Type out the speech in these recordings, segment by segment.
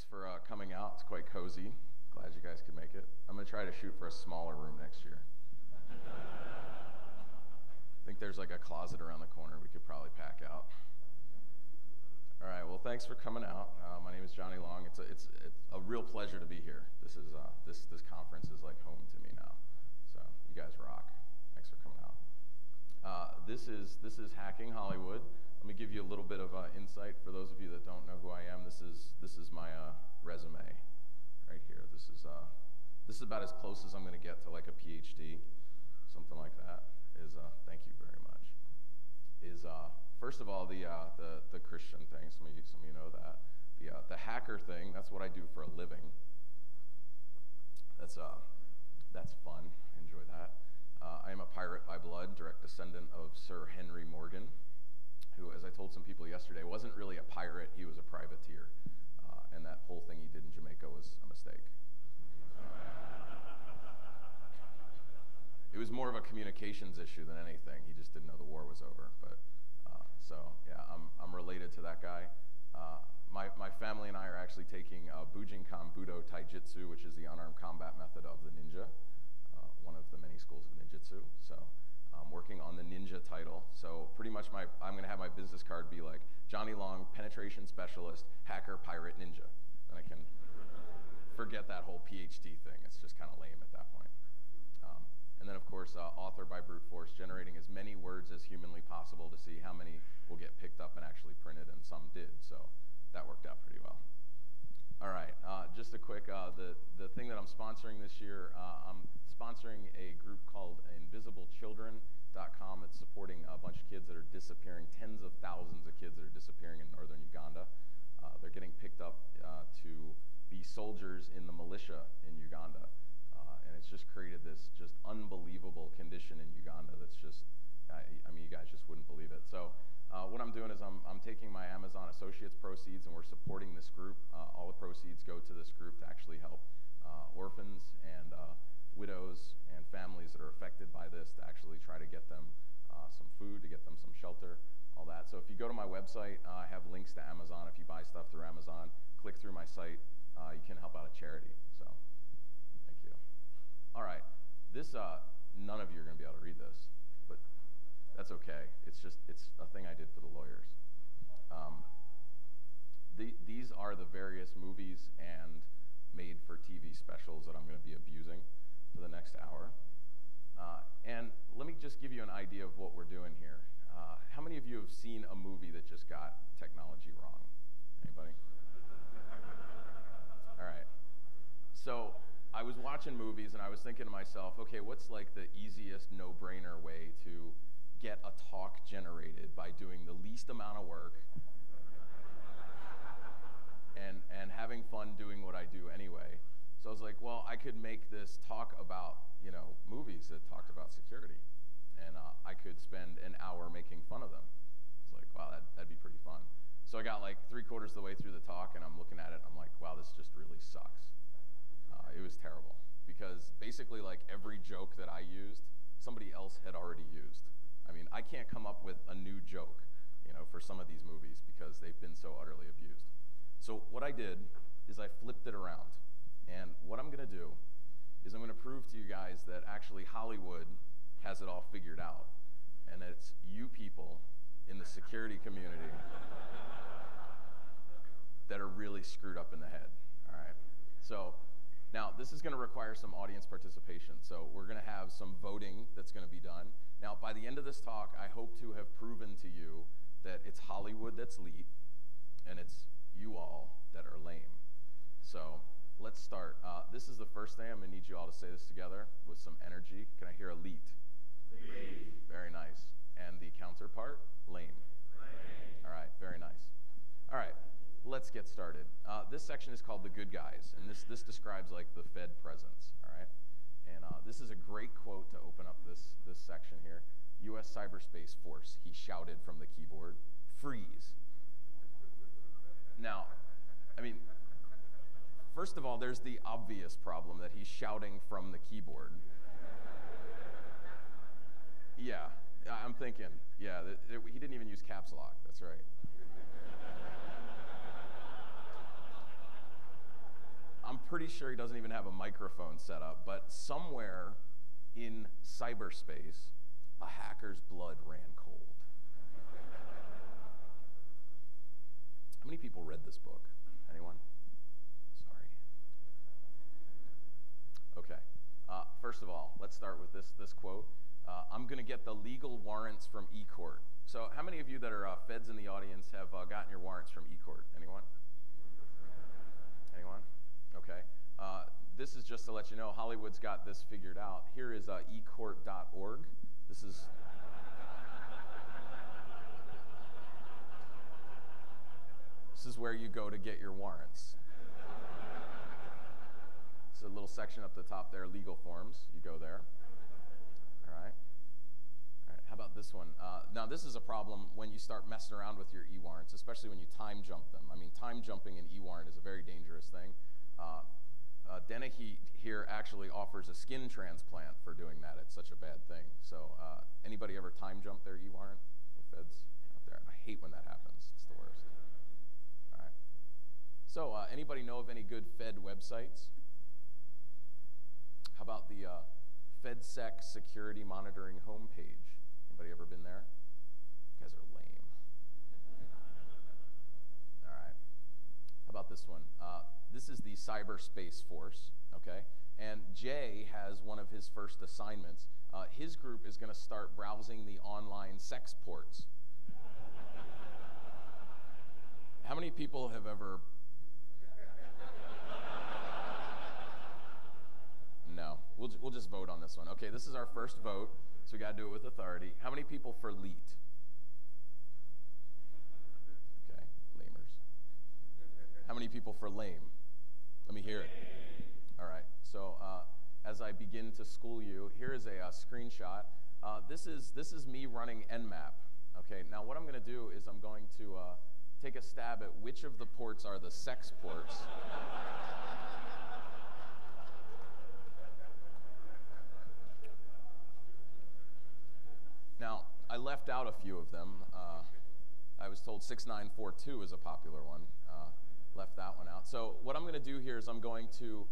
Thanks for coming out. It's quite cozy. Glad you guys could make it. I'm going to try to shoot for a smaller room next year. I think there's like a closet around the corner we could probably pack out. All right, well, thanks for coming out. My name is Johnny Long. It's a real pleasure to be here. This conference is like home to me now. So you guys rock. Thanks for coming out. This is Hacking Hollywood. Let me give you a little bit of insight for those of you that don't know who I am. This is my resume right here. This is about as close as I'm going to get to like a PhD, something like that. Thank you very much. First of all the Christian thing. Some of you know that. The hacker thing. That's what I do for a living. That's fun. Enjoy that. I am a pirate by blood, direct descendant of Sir Henry Morgan, who, as I told some people yesterday, wasn't really a pirate. He was a privateer, and that whole thing he did in Jamaica was a mistake. It was more of a communications issue than anything. He just didn't know the war was over. But so yeah, I'm related to that guy. My family and I are actually taking Bujinkan Budo Taijutsu, which is the unarmed combat method of the ninja, one of the many schools of ninjutsu. So I'm working on the ninja title. So pretty much I'm going to have my business card be like Johnny Long, penetration specialist, hacker, pirate, ninja. And I can forget that whole PhD thing. It's just kind of lame at that point. And then, of course, author by brute force, generating as many words as humanly possible to see how many will get picked up and actually printed, and some did. So that worked out pretty well. All right, just a quick, the thing that I'm sponsoring this year, I'm sponsoring a group called InvisibleChildren.com. It's supporting a bunch of kids that are disappearing, tens of thousands of kids that are disappearing in northern Uganda. They're getting picked up to be soldiers in the militia in Uganda. And it's just created this just unbelievable condition in Uganda that's just, I mean, you guys just wouldn't believe it. So what I'm doing is I'm taking my Amazon Associates proceeds and we're supporting this group. All the proceeds go to this group to actually help orphans and widows and families that are affected by this, to actually try to get them some food, to get them some shelter, all that. So if you go to my website, I have links to Amazon. If you buy stuff through Amazon, click through my site, you can help out a charity. So thank you. All right, none of you are going to be able to read this, but that's okay. It's a thing I did for the lawyers. These are the various movies and made-for-TV specials that I'm going to be abusing for the next hour. And let me just give you an idea of what we're doing here. How many of you have seen a movie that just got technology wrong? Anybody? All right. So I was watching movies and I was thinking to myself, okay, what's like the easiest no-brainer way to get a talk generated by doing the least amount of work and having fun doing what I do anyway? So I was like, well, I could make this talk about, movies that talked about security, and I could spend an hour making fun of them. I was like, wow, that'd be pretty fun. So I got like 3/4 of the way through the talk and I'm looking at it and I'm like, wow, this just really sucks. It was terrible, because basically like every joke that I used, somebody else had already used. I mean, I can't come up with a new joke, for some of these movies because they've been so utterly abused. So what I did is I flipped it around. And what I'm going to do is I'm going to prove to you guys that actually Hollywood has it all figured out. And it's you people in the security community that are really screwed up in the head. All right. So now, this is going to require some audience participation, so we're going to have some voting that's going to be done. Now, by the end of this talk, I hope to have proven to you that it's Hollywood that's elite, and it's you all that are lame. So let's start. This is the first thing. I'm going to need you all to say this together with some energy. Can I hear elite? Elite. Very nice. And the counterpart? Lame. Lame. All right, very nice. All right. Let's get started. This section is called The Good Guys, and this describes like the Fed presence, all right? And this is a great quote to open up this section here. U.S. Cyberspace Force, he shouted from the keyboard, freeze. Now, I mean, first of all, there's the obvious problem that he's shouting from the keyboard. Yeah, I'm thinking, yeah, he didn't even use caps lock, that's right. pretty sure he doesn't even have a microphone set up, but somewhere in cyberspace, a hacker's blood ran cold. How many people read this book? Anyone? Sorry. Okay. First of all, let's start with this quote. I'm going to get the legal warrants from eCourt. So how many of you that are feds in the audience have gotten your warrants from eCourt? Anyone? Anyone? Okay. This is just to let you know, Hollywood's got this figured out. Here is ecourt.org. This is... This is where you go to get your warrants. It's a little section up the top there, legal forms. You go there. All right. All right. How about this one? Now, this is a problem when you start messing around with your e-warrants, especially when you time jump them. I mean, time jumping an e-warrant is a very dangerous thing. Dennehy here actually offers a skin transplant for doing that. It's such a bad thing. So, anybody ever time jump their e-warrant? Any feds out there? I hate when that happens. It's the worst. All right. So, anybody know of any good Fed websites? How about the FedSec security monitoring homepage? Anybody ever been there? You guys are lame. All right. How about this one? This is the Cyberspace Force, okay? And Jay has one of his first assignments. His group is going to start browsing the online sex ports. How many people have ever... No, we'll just vote on this one. Okay, this is our first vote, so we got to do it with authority. How many people for LEET? Okay, lamers. How many people for lame? Let me hear it. All right, so as I begin to school you, here is a screenshot. This is me running Nmap. Okay, now what I'm going to do is I'm going to take a stab at which of the ports are the sex ports. Now, I left out a few of them. I was told 6942 is a popular one. Left that one out. So what I'm going to do here is I'm going to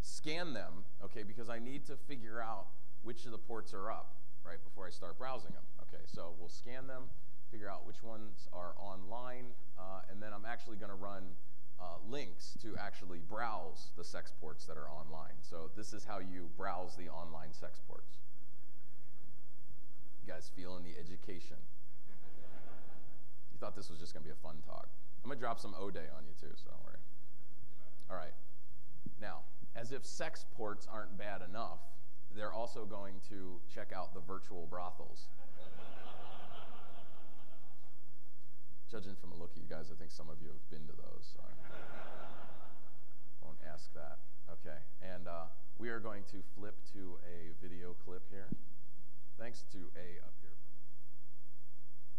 scan them, okay, because I need to figure out which of the ports are up, right, before I start browsing them. Okay, so we'll scan them, figure out which ones are online, and then I'm actually going to run links to actually browse the sex ports that are online. So this is how you browse the online sex ports. You guys feeling the education? You thought this was just going to be a fun talk. I'm going to drop some O-Day on you too, so don't worry. All right. Now, as if sex ports aren't bad enough, they're also going to check out the virtual brothels. Judging from a look at you guys, I think some of you have been to those, so I won't ask that. Okay, and we are going to flip to a video clip here. Thanks to A up here for me.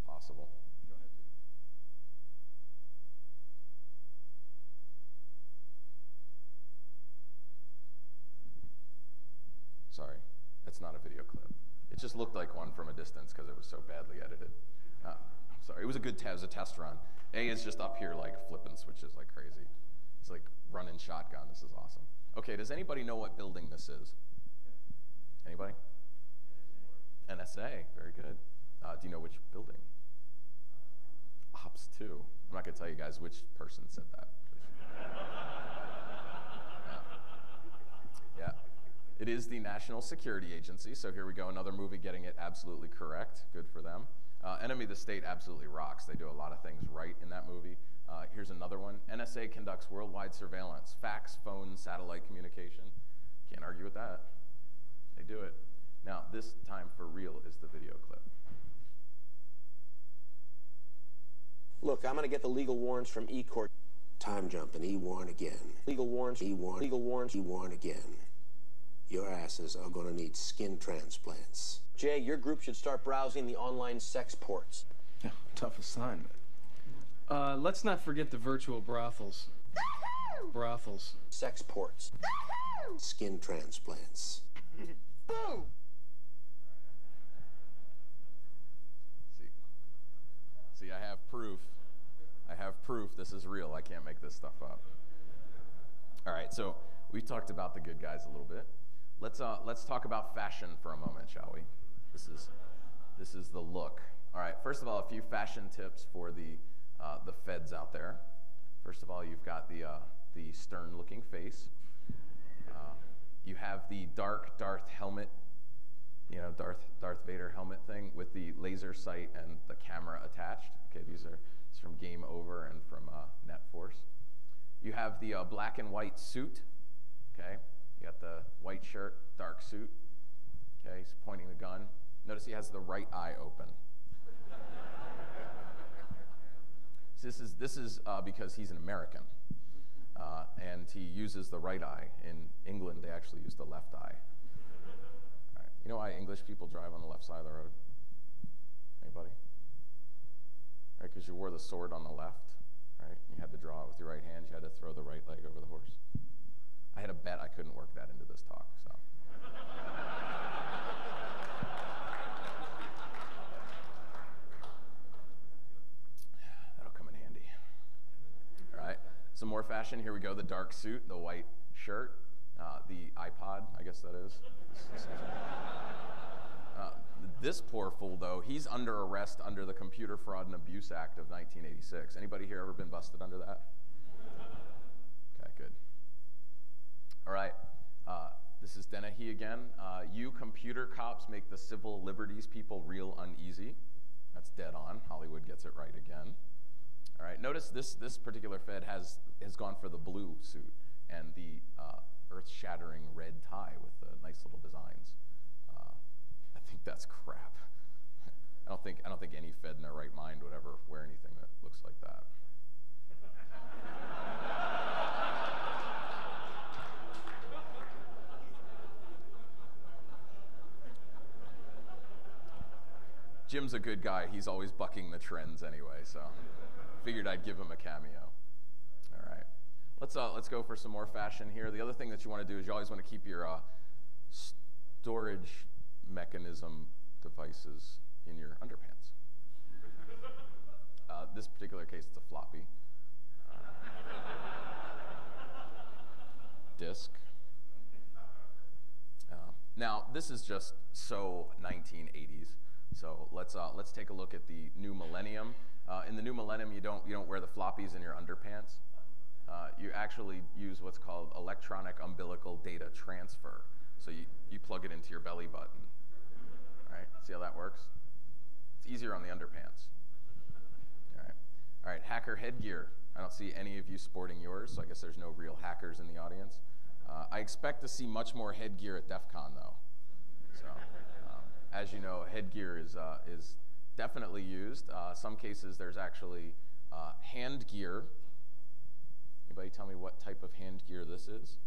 Possible. Go ahead, dude. Sorry, it's not a video clip. It just looked like one from a distance because it was so badly edited. I'm sorry, it was a good it was a test run. A is just up here like flipping switches like crazy. It's like running shotgun. This is awesome. Okay, does anybody know what building this is? Anybody? NSA, very good. Do you know which building? Ops 2. I'm not going to tell you guys which person said that. Yeah. It is the National Security Agency, so here we go, another movie getting it absolutely correct. Good for them. Enemy of the State absolutely rocks. They do a lot of things right in that movie. Here's another one. NSA conducts worldwide surveillance, fax, phone, satellite communication. Can't argue with that. They do it. Now, this time for real is the video clip. Look, I'm going to get the legal warrants from eCourt. Time jump and E-warrant again. Legal warrants, E-warrant, legal warrants, E-warrant again. Your asses are going to need skin transplants. Jay, your group should start browsing the online sex ports. Yeah, tough assignment. Let's not forget the virtual brothels. Brothels. Sex ports. Skin transplants. Boom! See, I have proof. I have proof this is real. I can't make this stuff up. All right, so We've talked about the good guys a little bit. Let's talk about fashion for a moment, shall we? This is the look. All right. First of all, a few fashion tips for the feds out there. First of all, you've got the stern-looking face. You have the dark Darth helmet, Darth Vader helmet thing with the laser sight and the camera attached. Okay, it's from Game Over and from Net Force. You have the black and white suit. Okay, you got the white shirt, dark suit. Okay, he's pointing the gun. Notice he has the right eye open. So this is because he's an American, and he uses the right eye. In England, they actually use the left eye. All right. You know why English people drive on the left side of the road? Anybody? Right, because you wore the sword on the left, right? You had to draw it with your right hand. You had to throw the right leg over the horse. I had a bet I couldn't work that into this talk, so. That'll come in handy. All right, some more fashion. Here we go. The dark suit, the white shirt, the iPod, I guess that is. This poor fool, though, he's under arrest under the Computer Fraud and Abuse Act of 1986. Anybody here ever been busted under that? Okay, good. All right, this is Dennehy again. You computer cops make the civil liberties people real uneasy. That's dead on. Hollywood gets it right again. All right, notice this particular Fed has gone for the blue suit and the earth-shattering red tie with the nice little designs. I think that's crap. I don't think any Fed in their right mind would ever wear anything that looks like that. Jim's a good guy. He's always bucking the trends anyway, so figured I'd give him a cameo. All right, let's go for some more fashion here. The other thing that you want to do is you always want to keep your storage mechanism devices in your underpants. This particular case, it's a floppy disk. Now, this is just so 1980s. So let's take a look at the new millennium. In the new millennium, you don't wear the floppies in your underpants. You actually use what's called electronic umbilical data transfer. So you plug it into your belly button. All right, see how that works? It's easier on the underpants. All right, hacker headgear. I don't see any of you sporting yours, so I guess there's no real hackers in the audience. I expect to see much more headgear at DEF CON, though. So, as you know, headgear is definitely used. Some cases, there's actually hand gear. Anybody tell me what type of hand gear this is?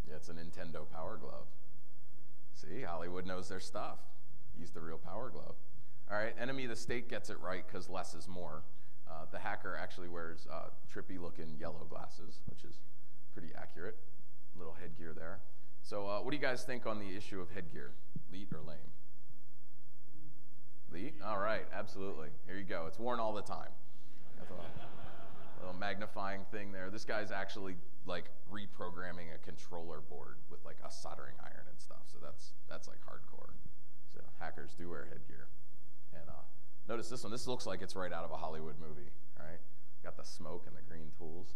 Yeah, it's a Nintendo Power Glove. See, Hollywood knows their stuff. Use the real Power Glove. All right, enemy of the state gets it right because less is more. The hacker actually wears trippy-looking yellow glasses, which is pretty accurate. Little headgear there. So what do you guys think on the issue of headgear? Leet or lame? Leet? All right, absolutely. Here you go. It's worn all the time. That's a little magnifying thing there. This guy's actually like reprogramming a controller board with like a soldering iron and stuff. So that's like hardcore. So hackers do wear headgear. And notice this one. This looks like it's right out of a Hollywood movie, right? Got the smoke and the green tools.